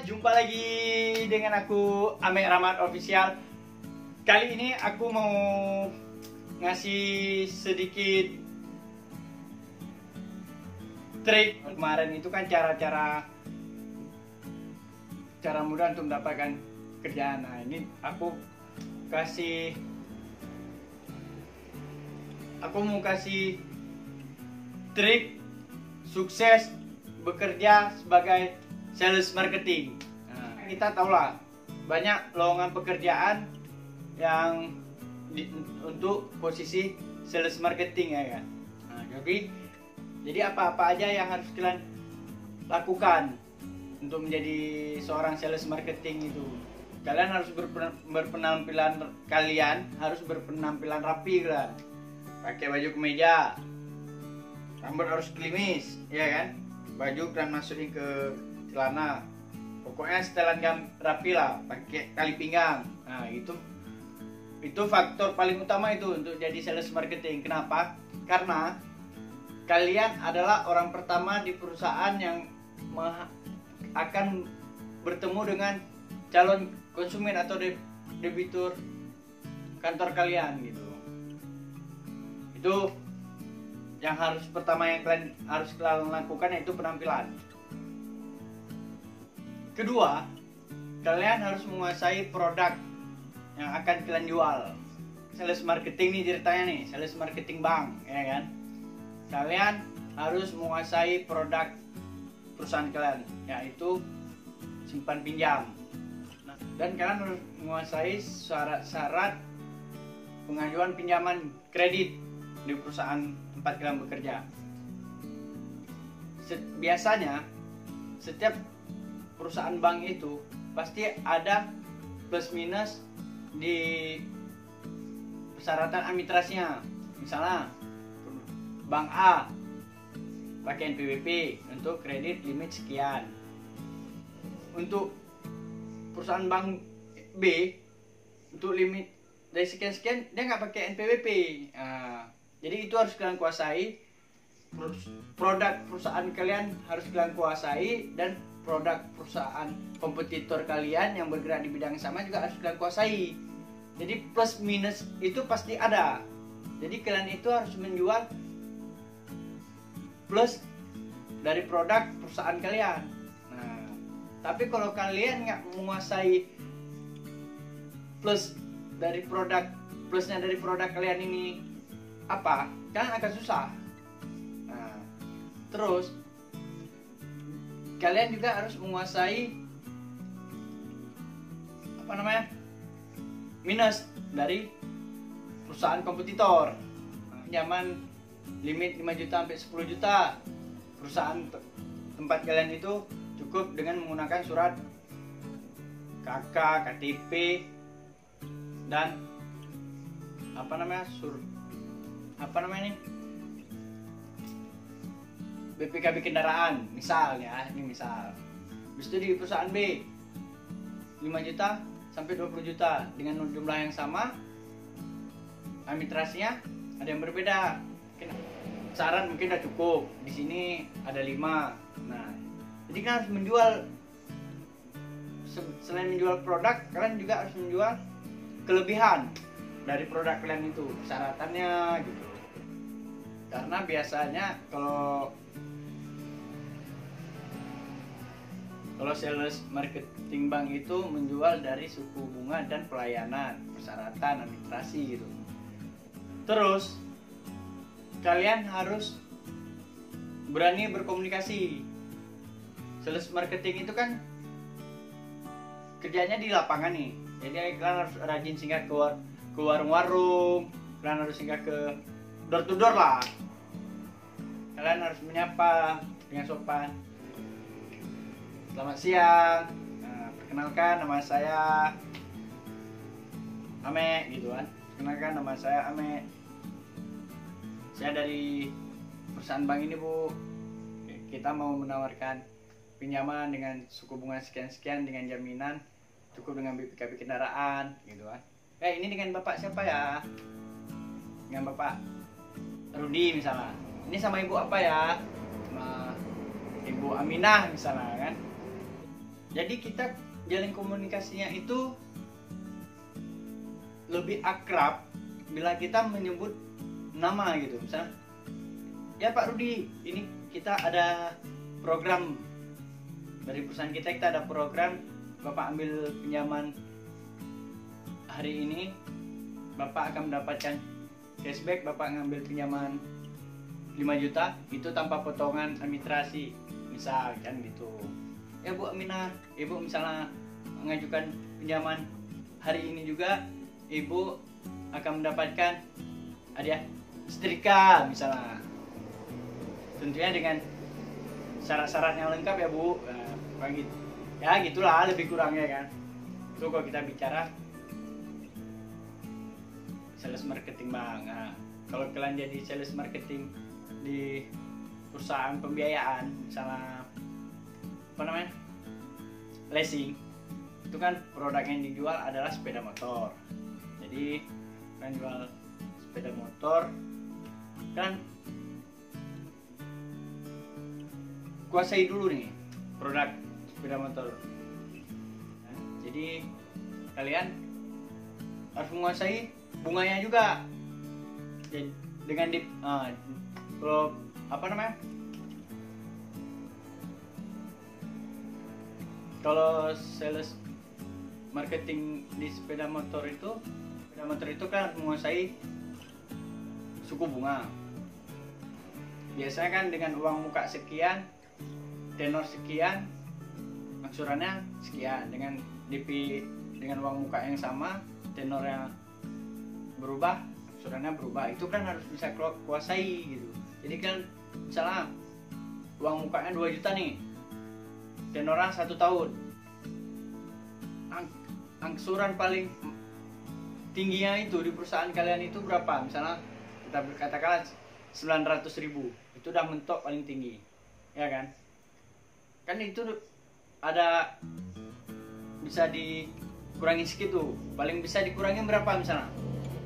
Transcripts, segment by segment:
jumpa lagi dengan aku Ame Rahmat Official. Kali ini aku mau ngasih sedikit trik. Kemarin itu kan cara mudah untuk mendapatkan kerjaan. Nah, ini aku mau kasih trik sukses bekerja sebagai sales marketing. Nah, kita tahulah banyak lowongan pekerjaan yang untuk posisi sales marketing ya kan. Nah, jadi apa-apa aja yang harus kalian lakukan untuk menjadi seorang sales marketing itu. Kalian harus berpenampilan rapi kan. Pakai baju kemeja, rambut harus klimis, ya kan? Baju kan masukin ke celana, pokoknya setelan rapi lah, pakai tali pinggang. Nah itu faktor paling utama itu untuk jadi sales marketing. Kenapa? Karena kalian adalah orang pertama di perusahaan yang akan bertemu dengan calon konsumen atau debitur kantor kalian gitu. Itu yang pertama yang kalian harus lakukan, yaitu penampilan. Kedua, kalian harus menguasai produk yang akan kalian jual. Sales marketing nih ceritanya nih, sales marketing bank, ya kan? Kalian harus menguasai produk perusahaan kalian, yaitu simpan pinjam. Nah, dan kalian harus menguasai syarat-syarat pengajuan pinjaman kredit di perusahaan tempat kalian bekerja. Biasanya setiap perusahaan bank itu pasti ada plus minus di persyaratan administrasinya. Misalnya bank A pakai NPWP untuk kredit limit sekian. Untuk perusahaan bank B untuk limit dari sekian-sekian dia nggak pakai NPWP. Jadi itu harus kalian kuasai. Produk perusahaan kalian harus kalian kuasai, dan produk perusahaan kompetitor kalian yang bergerak di bidang sama juga harus kalian kuasai. Jadi plus minus itu pasti ada. Jadi kalian itu harus menjual plus dari produk perusahaan kalian. Nah, tapi kalau kalian nggak menguasai plusnya dari produk kalian ini apa, kan akan susah. Nah, terus kalian juga harus menguasai minus dari perusahaan kompetitor. Pinjaman limit 5 juta sampai 10 juta. Perusahaan tempat kalian itu cukup dengan menggunakan surat KK, KTP, dan BPKB kendaraan, misalnya, ini misal. Habis itu di perusahaan B 5 juta sampai 20 juta dengan jumlah yang sama, administrasinya ada yang berbeda. Saran mungkin udah cukup, di sini ada 5. Nah, jadi kan harus menjual, selain menjual produk, kalian juga harus menjual kelebihan dari produk kalian itu, persyaratannya gitu. Karena biasanya kalau sales marketing bank itu menjual dari suku bunga dan pelayanan, persyaratan, administrasi gitu. Terus kalian harus berani berkomunikasi. Sales marketing itu kan kerjanya di lapangan nih. Jadi kalian harus rajin singgah ke warung-warung, kalian harus singgah ke door to door lah. Kalian harus menyapa dengan sopan. Selamat siang, perkenalkan nama saya Ame gitu kan. Perkenalkan nama saya Ame. Saya dari perusahaan bank ini, Bu. Kita mau menawarkan pinjaman dengan suku bunga sekian-sekian dengan jaminan cukup dengan BPKB kendaraan gitu kan. Ini dengan Bapak siapa ya? Dengan Bapak Rudi misalnya. Ini sama Ibu apa ya? Nah, Ibu Aminah misalnya kan. Jadi kita jalin komunikasinya itu lebih akrab bila kita menyebut nama gitu. Misalnya, ya Pak Rudi, ini kita ada program dari perusahaan kita ada program, Bapak ambil pinjaman hari ini, Bapak akan mendapatkan cashback, Bapak ngambil pinjaman 5 juta itu tanpa potongan administrasi, misal kan gitu. Ya Bu Aminah, Ibu misalnya mengajukan pinjaman hari ini juga, Ibu akan mendapatkan hadiah setrika misalnya, tentunya dengan syarat-syarat yang lengkap ya Bu. Nah, gitu. Ya gitulah lebih kurangnya kan. Itu kalau kita bicara sales marketing Bang. Nah, kalau kalian jadi sales marketing di perusahaan pembiayaan, misalnya apa namanya, leasing, itu kan produk yang dijual adalah sepeda motor. Jadi kan jual sepeda motor kan, kuasai dulu nih produk sepeda motor. Nah, jadi kalian harus menguasai bunganya juga. Jadi dengan kalau apa namanya, kalau sales marketing di sepeda motor itu kan menguasai suku bunga. Biasanya kan dengan uang muka sekian, tenor sekian, angsurannya sekian. Dengan DP dengan uang muka yang sama, tenornya berubah, angsurannya berubah. Itu kan harus bisa kuasai gitu. Jadi kan misalnya uang mukanya 2 juta nih, tenornya 1 tahun, angsuran paling tingginya itu di perusahaan kalian itu berapa? Misalnya kita katakan 900.000, itu udah mentok paling tinggi, ya kan? Kan itu ada bisa dikurangi sedikit tuh, paling bisa dikurangi berapa misalnya?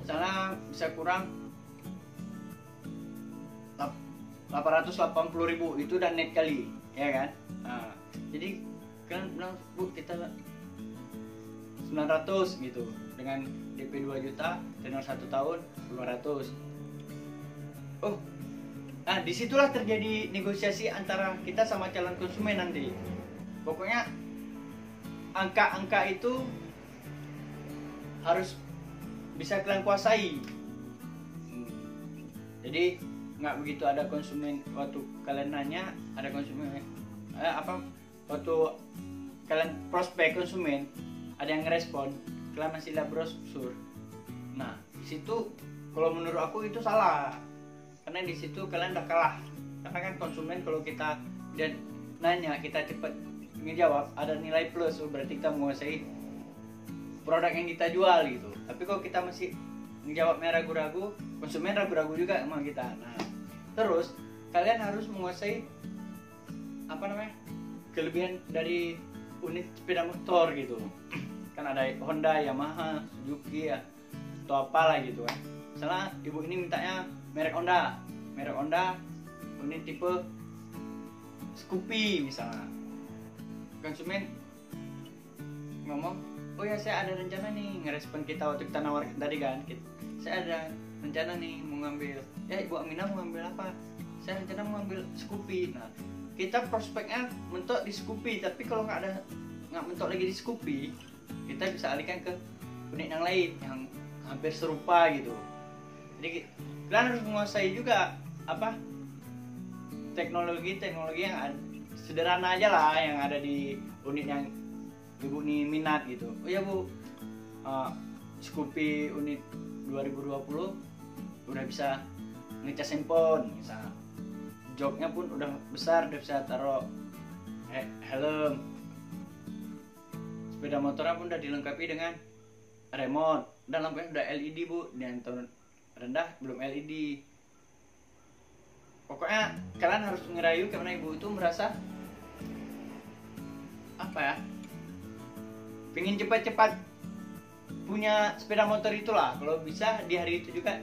Misalnya bisa kurang 880.000, itu udah net kali, ya kan? Nah, jadi kan bilang Bu, kita 900 gitu dengan DP 2 juta, tenor 1 tahun 500. Oh, nah disitulah terjadi negosiasi antara kita sama calon konsumen nanti. Pokoknya angka-angka itu harus bisa kalian kuasai. Jadi nggak begitu ada konsumen waktu kalian nanya, ada konsumen waktu kalian prospek konsumen ada yang ngerespon, kalian masih lihat brosur. Nah di situ kalau menurut aku itu salah, karena di situ kalian udah kalah. Karena kan konsumen kalau kita dan nanya kita cepat ngejawab ada nilai plus, berarti kita menguasai produk yang kita jual gitu. Tapi kalau kita masih ngejawabnya ragu-ragu, konsumen ragu-ragu juga sama kita. Nah terus kalian harus menguasai apa namanya, kelebihan dari unit sepeda motor gitu. Kan ada Honda, Yamaha, Suzuki ya, atau apalah gitu kan. Misalnya ibu ini mintanya merek Honda, unit tipe Scoopy misalnya. Konsumen ngomong, oh ya saya ada rencana nih, ngerespon kita waktu kita nawarkan tadi kan, saya ada rencana nih mau ngambil, ya Ibu Aminah mau ngambil apa? Saya rencana mau ngambil Scoopy. Nah kita prospeknya mentok di Scoopy, tapi kalau nggak mentok lagi di Scoopy, kita bisa alihkan ke unit yang lain yang hampir serupa gitu. Jadi kalian harus menguasai juga apa, teknologi yang sederhana aja lah yang ada di unit yang ibu nih minat gitu. Oh ya Bu, Scoopy unit 2020 udah bisa ngecas handphone misalnya, joknya pun udah besar, udah bisa taruh helm, sepeda motornya pun udah dilengkapi dengan remote, dan lampunya udah LED Bu, dan tahun rendah belum LED. Pokoknya kalian harus ngerayu karena ibu itu merasa apa ya, pengen cepat-cepat punya sepeda motor itulah. Kalau bisa di hari itu juga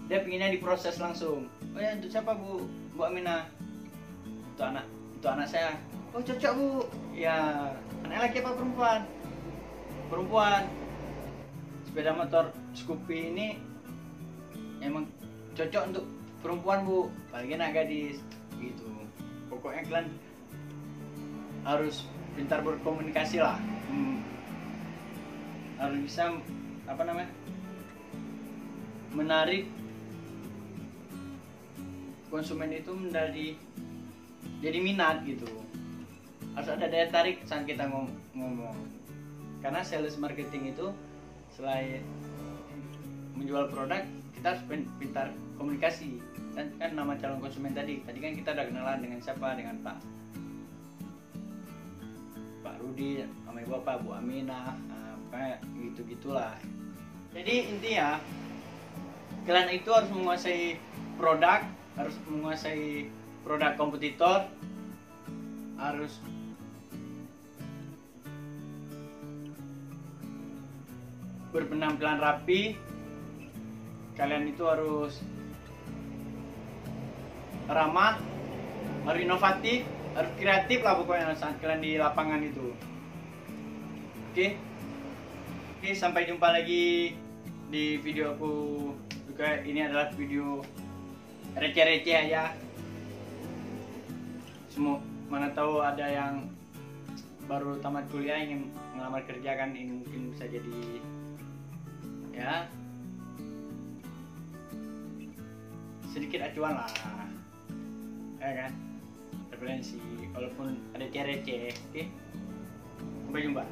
dia pengennya diproses langsung. Oh ya, untuk siapa Bu Aminah? Itu anak saya oh cocok bu, ya anak laki apa perempuan? Perempuan. Sepeda motor Scoopy ini emang cocok untuk perempuan bu, apalagi anak gadis gitu. Pokoknya kalian harus pintar berkomunikasi lah. Harus bisa apa namanya, menarik konsumen itu menjadi jadi minat gitu. Harus ada daya tarik saat kita ngomong. Karena sales marketing itu selain menjual produk, kita harus pintar komunikasi. Dan kan nama calon konsumen tadi kan kita udah kenalan dengan siapa, dengan Pak Rudi, sama Ibu Bapak, Bu Aminah, kayak gitu-gitulah. Jadi intinya kalian itu harus menguasai produk, harus menguasai produk kompetitor, harus berpenampilan rapi, kalian itu harus ramah, harus inovatif, harus kreatif lah pokoknya saat kalian di lapangan itu. Oke, sampai jumpa lagi di video aku juga. Ini adalah video receh-receh aja. Semua mana tahu ada yang baru tamat kuliah ingin melamar kerja kan, ini mungkin bisa jadi ya sedikit acuan lah, ya kan, referensi walaupun ada receh. Oke, sampai jumpa.